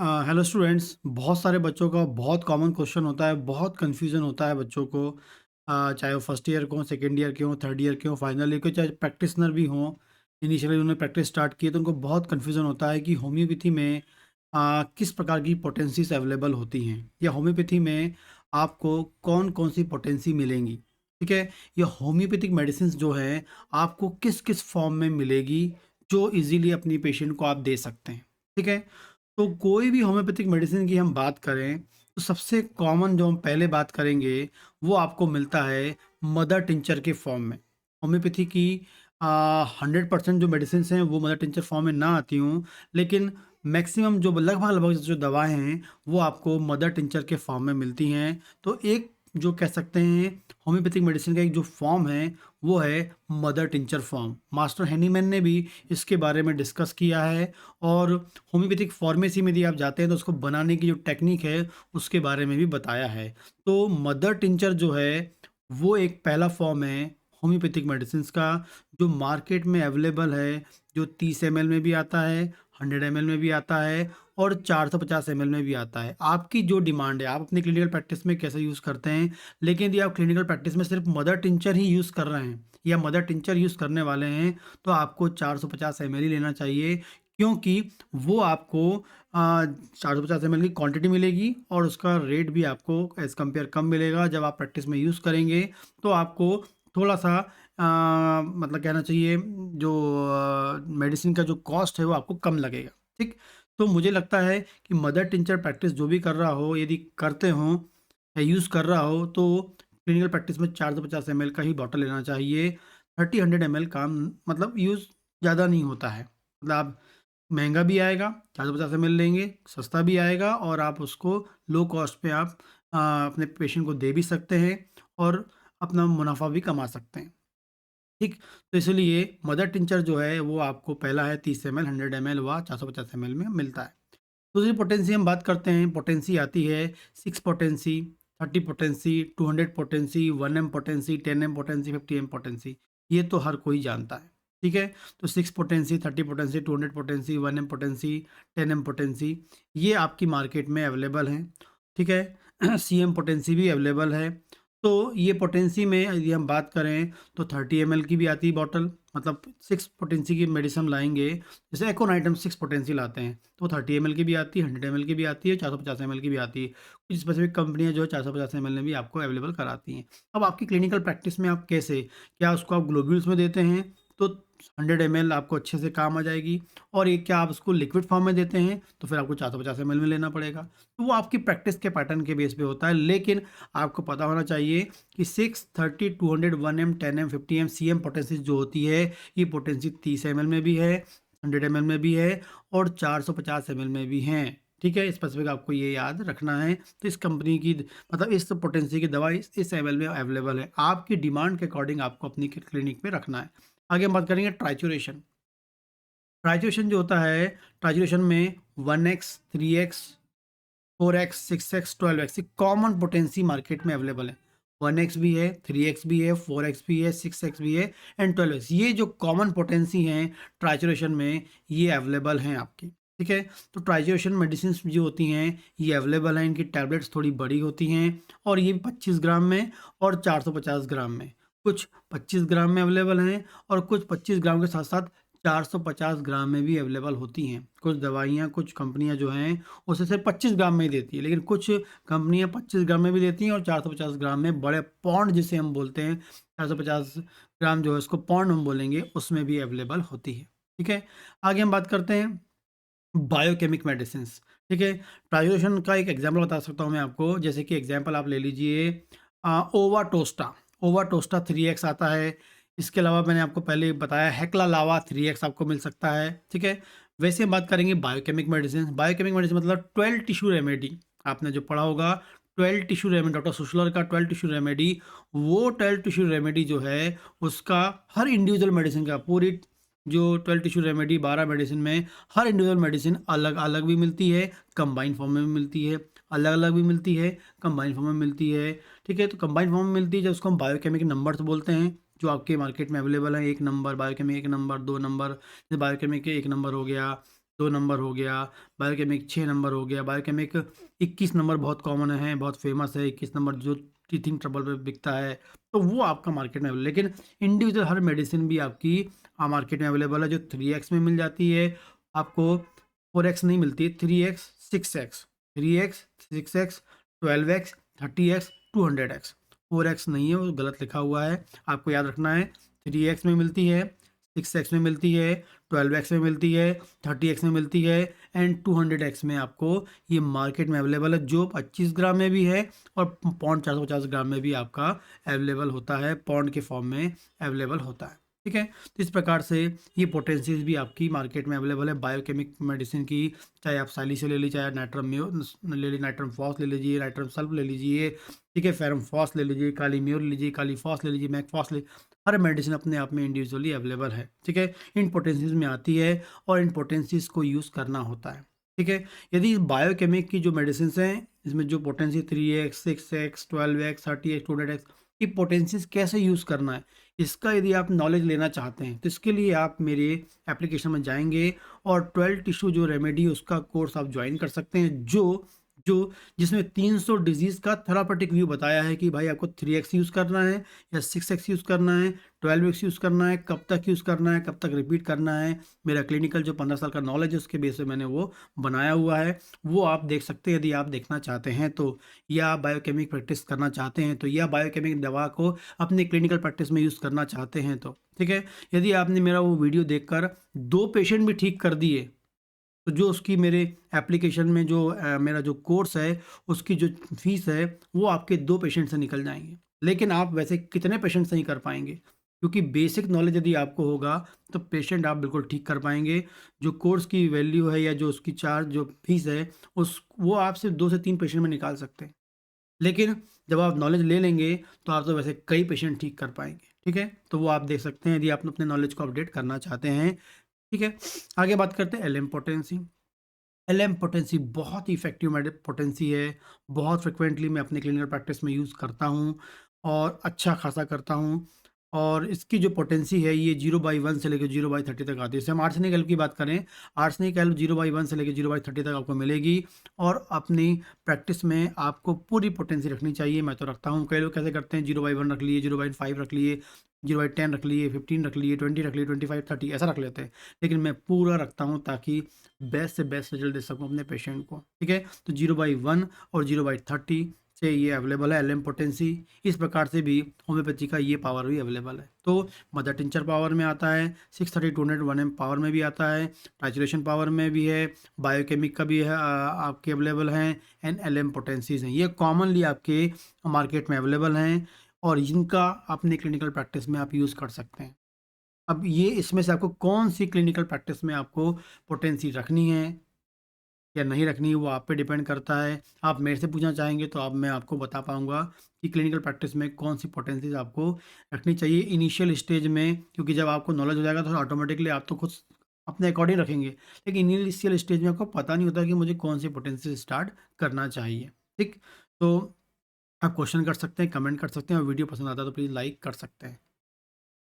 Hello students. बहुत सारे बच्चों का बहुत कॉमन क्वेश्चन होता है, बहुत कन्फ्यूज़न होता है बच्चों को। चाहे वो फर्स्ट ईयर के हों, सेकेंड ईयर के हों, थर्ड ईयर के हों, फाइनल ईयर के, चाहे प्रैक्टिशनर भी हों। इनिशियली उन्होंने प्रैक्टिस स्टार्ट की है तो उनको बहुत कन्फ्यूज़न होता है कि होम्योपैथी में किस प्रकार की पोटेंसीज अवेलेबल होती हैं, या होम्योपैथी में आपको कौन कौन सी पोटेंसी मिलेंगी। ठीक है, या होम्योपैथिक मेडिसिन जो है आपको किस किस फॉर्म में मिलेगी, जो इजीली अपनी पेशेंट को आप दे सकते हैं। ठीक है, तो कोई भी होम्योपैथिक मेडिसिन की हम बात करें तो सबसे कॉमन जो हम पहले बात करेंगे वो आपको मिलता है मदर टिंचर के फॉर्म में। होम्योपैथी की 100% जो मेडिसिन हैं वो मदर टिंचर फॉर्म में ना आती हूँ, लेकिन मैक्सिमम जो लगभग लगभग जो दवाएं हैं वो आपको मदर टिंचर के फॉर्म में मिलती हैं। तो एक जो कह सकते हैं होम्योपैथिक मेडिसिन का एक जो फॉर्म है वो है mother tincture form. Master Hahnemann ने भी इसके बारे में डिस्कस किया है, और होम्योपैथिक फार्मेसी में यदि आप जाते हैं तो उसको बनाने की जो टेक्निक है उसके बारे में भी बताया है। तो मदर टिंचर जो है वो एक पहला फॉर्म है होम्योपैथिक मेडिसिन का, जो मार्केट में अवेलेबल है, जो 30 ml में भी आता है, 100 ml में भी आता है, और 450 ml में भी आता है। आपकी जो डिमांड है, आप अपनी क्लिनिकल प्रैक्टिस में कैसे यूज़ करते हैं। लेकिन यदि आप क्लिनिकल प्रैक्टिस में सिर्फ मदर टिंचर ही यूज़ कर रहे हैं या मदर टिंचर यूज़ करने वाले हैं तो आपको 450 ml ही लेना चाहिए, क्योंकि वो आपको 450 ml की क्वांटिटी मिलेगी और उसका रेट भी आपको एज़ कम्पेयर कम मिलेगा। जब आप प्रैक्टिस में यूज़ करेंगे तो आपको थोड़ा-सा मतलब कहना चाहिए जो मेडिसिन का जो कॉस्ट है वो आपको कम लगेगा। ठीक? तो मुझे लगता है कि मदर टिंचर प्रैक्टिस जो भी कर रहा हो, यदि करते हों या यूज़ कर रहा हो, तो क्लिनिकल प्रैक्टिस में 450 ml का ही बॉटल लेना चाहिए। 30-100 ml काम मतलब यूज़ ज़्यादा नहीं होता है। मतलब आप महँगा भी आएगा, 450 ml लेंगे, सस्ता भी आएगा, और आप उसको लो कॉस्ट पे आप अपने पेशेंट को दे भी सकते हैं और अपना मुनाफ़ा भी कमा सकते हैं। ठीक? तो इसलिए मदर टिंचर जो है वो आपको पहला है 30 ml, 100 ml व 450 ml में मिलता है। दूसरी पोटेंसी हम बात करते हैं, पोटेंसी आती है 6 potency, 30 potency, 200 potency, 1 M potency, 10 M potency, 50 M potency. ये तो हर कोई जानता है। ठीक है? तो 6 potency, 30 potency, 200 potency, 1 M potency, 10 M potency, ये आपकी मार्केट में अवेलेबल हैं। ठीक है? सीएम पोटेंसी भी अवेलेबल है। तो ये पोटेंसी में यदि हम बात करें तो 30 ml की भी आती है बॉटल, मतलब 6 पोटेंसी की मेडिसिन लाएँगे। जैसे एकोनाइट हम 6 पोटेंसी लाते हैं तो 30 ml की भी आती है, 100 ml की भी आती है, 450 ml की भी आती है। कुछ स्पेसिफिक कंपनियाँ जो है 450 ml में भी आपको अवेलेबल कराती हैं। अब आपकी क्लिनिकल प्रैक्टिस में आप कैसे, क्या उसको आप ग्लोब्यूल्स में देते हैं तो 100 ml आपको अच्छे से काम आ जाएगी, और एक क्या आप उसको लिक्विड फॉर्म में देते हैं तो फिर आपको 450 ml में लेना पड़ेगा। तो वो आपकी प्रैक्टिस के पैटर्न के बेस पे होता है, लेकिन आपको पता होना चाहिए कि 6, 30, 200, 1 M, 10 M, 50 M CM potency जो होती है, ये पोटेंसी 30 ml में भी है, 100 ml में भी है, और 450 ml में भी हैं। ठीक है, स्पेसिफिक आपको ये याद रखना है। तो इस कंपनी की मतलब इस पोटेंसी की दवा इस एमएल में अवेलेबल है। आपकी डिमांड के अकॉर्डिंग आपको अपनी क्लिनिक में रखना है। आगे हम बात करेंगे ट्राइचुरेशन। ट्राइचुरेशन जो होता है, ट्राइचुरेशन में 1x, 3x, 4x, 6x, 12x ये कॉमन पोटेंसी मार्केट में अवेलेबल है। 1x भी है, 3x भी है, 4x भी है, 6x भी है, एंड 12x, ये जो कॉमन पोटेंसी हैं ट्राइचुरेशन में, ये अवेलेबल हैं आपकी। ठीक है, तो ट्राइचुरेशन मेडिसिन जो होती हैं ये अवेलेबल हैं। इनकी टैबलेट्स थोड़ी बड़ी होती हैं, और ये 25 ग्राम में और 450 ग्राम में। कुछ 25 ग्राम में अवेलेबल हैं, और कुछ 25 ग्राम के साथ साथ 450 ग्राम में भी अवेलेबल होती हैं। कुछ दवाइयाँ, कुछ कंपनियाँ जो हैं उसे सिर्फ 25 ग्राम में ही देती है, लेकिन कुछ कंपनियाँ 25 ग्राम में भी देती हैं, और 450 ग्राम में बड़े पौंड जिसे हम बोलते हैं, 450 ग्राम जो है उसको पौंड हम बोलेंगे, उसमें भी अवेलेबल होती है। ठीक है, आगे हम बात करते हैं बायोकेमिक मेडिसिन्स। ठीक है, ट्राइजोशन का एक एग्जांपल बता सकता हूँ मैं आपको। जैसे कि एग्जांपल आप ले लीजिए ओवाटोस्टा। ओवाटोस्टा 3x आता है। इसके अलावा मैंने आपको पहले बताया हेक्ला लावा 3x आपको मिल सकता है। ठीक है, वैसे हम बात करेंगे बायोकेमिक मेडिसिन। बायोकेमिक मेडिसिन मतलब 12 टिश्यू रेमेडी, आपने जो पढ़ा होगा 12 टिश्यू रेमेडी, डॉक्टर सुशलर का 12 टिश्यू रेमेडी। वो 12 टिश्यू रेमेडी जो है उसका हर इंडिविजुअल मेडिसिन का, पूरी जो 12 टिश्यू रेमेडी 12 मेडिसिन में, हर इंडिविजुअल मेडिसिन अलग अलग भी मिलती है, कंबाइंड फॉर्म में भी मिलती है, अलग अलग भी मिलती है, कंबाइंड फॉर्म में मिलती है। ठीक है, तो कंबाइंड फॉर्म में मिलती है, जब उसको हम बायोकेमिक नंबर्स बोलते हैं, जो आपके मार्केट में अवेलेबल है। 1 नंबर बायोकेमिक, 1 नंबर, 2 नंबर। जैसे बायोकेमिक के 1 नंबर हो गया, 2 नंबर हो गया, बायोकेमिक 6 नंबर हो गया, बायोकेमिक 21 नंबर बहुत कॉमन है, बहुत फेमस है 21 नंबर जो टीथिंग ट्रबल में बिकता है, तो वो आपका मार्केट में लेकिन इंडिविजुअल हर मेडिसिन भी आपकी मार्केट में अवेलेबल है जो 3x में मिल जाती है, आपको 4x नहीं मिलती, 3x, 6x, 3x, 6x, 12x, 30x, 200x, 4x नहीं है, वो गलत लिखा हुआ है, आपको याद रखना है। 3x में मिलती है, 6x में मिलती है, 12x में मिलती है, 30x में मिलती है एंड 200x में आपको ये मार्केट में अवेलेबल है, जो 25 ग्राम में भी है और पौंड 450 ग्राम में भी आपका अवेलेबल होता है, पौंड के फॉर्म में अवेलेबल होता है। ठीक है, तो इस प्रकार से ये पोटेंसीज भी आपकी मार्केट में अवेलेबल है बायोकेमिक मेडिसिन की, चाहे आप साइलिसिल ले लीजिए, चाहे नाइट्रम म्यो ले लीजिए, नाइट्रम फॉस ले लीजिए, नाइट्रम सल्फ ले लीजिए, ठीक है, फेरम फॉस ले लीजिए, काली म्योर ले लीजिए, काली फॉस ले लीजिए, मैक फॉस ले, हर मेडिसिन अपने आप में इंडिविजुअली अवेलेबल है। ठीक है, इन पोटेंसीज में आती है और इन पोटेंसीज को यूज़ करना होता है। ठीक है, यदि बायोकेमिक की जो मेडिसिन हैं इसमें जो potency 3x, 6x, 12x, 30x, 200x की पोटेंसीज कैसे यूज़ करना है, इसका यदि आप नॉलेज लेना चाहते हैं तो इसके लिए आप मेरे एप्लीकेशन में जाएंगे और 12 टिश्यू जो रेमेडी उसका कोर्स आप ज्वाइन कर सकते हैं, जो जिसमें 300 डिजीज़ का थेरापेटिक व्यू बताया है कि भाई आपको 3x यूज़ करना है या 6x यूज़ करना है, 12x यूज़ करना है, कब तक यूज़ करना है, कब तक रिपीट करना है। मेरा क्लिनिकल जो 15 साल का नॉलेज है उसके बेस पे मैंने वो बनाया हुआ है, वो आप देख सकते हैं यदि आप देखना चाहते हैं तो, या बायोकेमिक प्रैक्टिस करना चाहते हैं तो, या बायोकेमिक दवा को अपनी क्लिनिकल प्रैक्टिस में यूज़ करना चाहते हैं तो। ठीक है, यदि आपने मेरा वो वीडियो देखकर 2 पेशेंट भी ठीक कर दिए तो जो उसकी मेरे एप्लीकेशन में जो मेरा जो कोर्स है उसकी जो फीस है वो आपके 2 पेशेंट से निकल जाएँगे। लेकिन आप वैसे कितने पेशेंट से नहीं कर पाएँगे? क्योंकि बेसिक नॉलेज यदि आपको होगा तो पेशेंट आप बिल्कुल ठीक कर पाएँगे। जो कोर्स की वैल्यू है या जो उसकी चार्ज जो फीस है उस वो आप सिर्फ़ 2 से 3 पेशेंट में निकाल सकते हैं। लेकिन जब आप नॉलेज ले लेंगे तो आप तो वैसे कई पेशेंट ठीक कर पाएँगे। ठीक है? तो वो आप देख सकते हैं यदि आप अपने नॉलेज को अपडेट करना चाहते हैं। ठीक है? आगे बात करते हैं एलएम पोटेंसी। एलएम पोटेंसी बहुत ही इफ़ेक्टिव पोटेंसी है, बहुत फ्रीक्वेंटली मैं अपने क्लिनिकल प्रैक्टिस में यूज़ करता हूँ और अच्छा खासा करता हूँ और इसकी जो पोटेंसी है ये 0/1 से लेकर 0/30 तक आती है। जैसे हम आर्सेनिक एल्ब की बात करें, आर्सेनिक एल्ब 0/1 से लेकर 0/30 तक आपको मिलेगी और अपनी प्रैक्टिस में आपको पूरी पोटेंसी रखनी चाहिए, मैं तो रखता हूँ। कई लोग कैसे करते हैं 0/1 रख लिए, 0/5 रख लिए, 0/10 रख लिए, 15 रख लिए, 20 रख लिए, 25, 30 ऐसा रख लेते हैं। लेकिन मैं पूरा रखता हूँ ताकि बेस्ट से बेस्ट रिजल्ट दे सकूँ अपने पेशेंट को। ठीक है, तो 0/1 और 0/30 से ये अवेलेबल है एलएम पोटेंसी। इस प्रकार से भी होम्योपैथी का ये पावर भी अवेलेबल है। तो मदर टिंचर पावर में आता है, 630 200 1 एम पावर में भी आता है, टाइचुरेशन पावर में भी है, बायोकेमिक का भी है, आपके अवेलेबल हैं एंड एलएम पोटेंसीज हैं। ये कॉमनली आपके मार्केट में अवेलेबल हैं और इनका अपने क्लिनिकल प्रैक्टिस में आप यूज़ कर सकते हैं। अब ये इसमें से आपको कौन-सी क्लिनिकल प्रैक्टिस में आपको पोटेंसी रखनी है या नहीं रखनी है, वो आप पे डिपेंड करता है। आप मेरे से पूछना चाहेंगे तो अब मैं आपको बता पाऊँगा कि क्लिनिकल प्रैक्टिस में कौन-सी पोटेंसीज़ आपको रखनी चाहिए इनिशियल स्टेज में, क्योंकि जब आपको नॉलेज हो जाएगा तो ऑटोमेटिकली आप तो खुद अपने अकॉर्डिंग रखेंगे। लेकिन इनिशियल स्टेज में आपको पता नहीं होता कि मुझे कौन-सी पोटेंसी स्टार्ट करना चाहिए। ठीक? तो आप क्वेश्चन कर सकते हैं, कमेंट कर सकते हैं और वीडियो पसंद आता है तो प्लीज़ लाइक कर सकते हैं।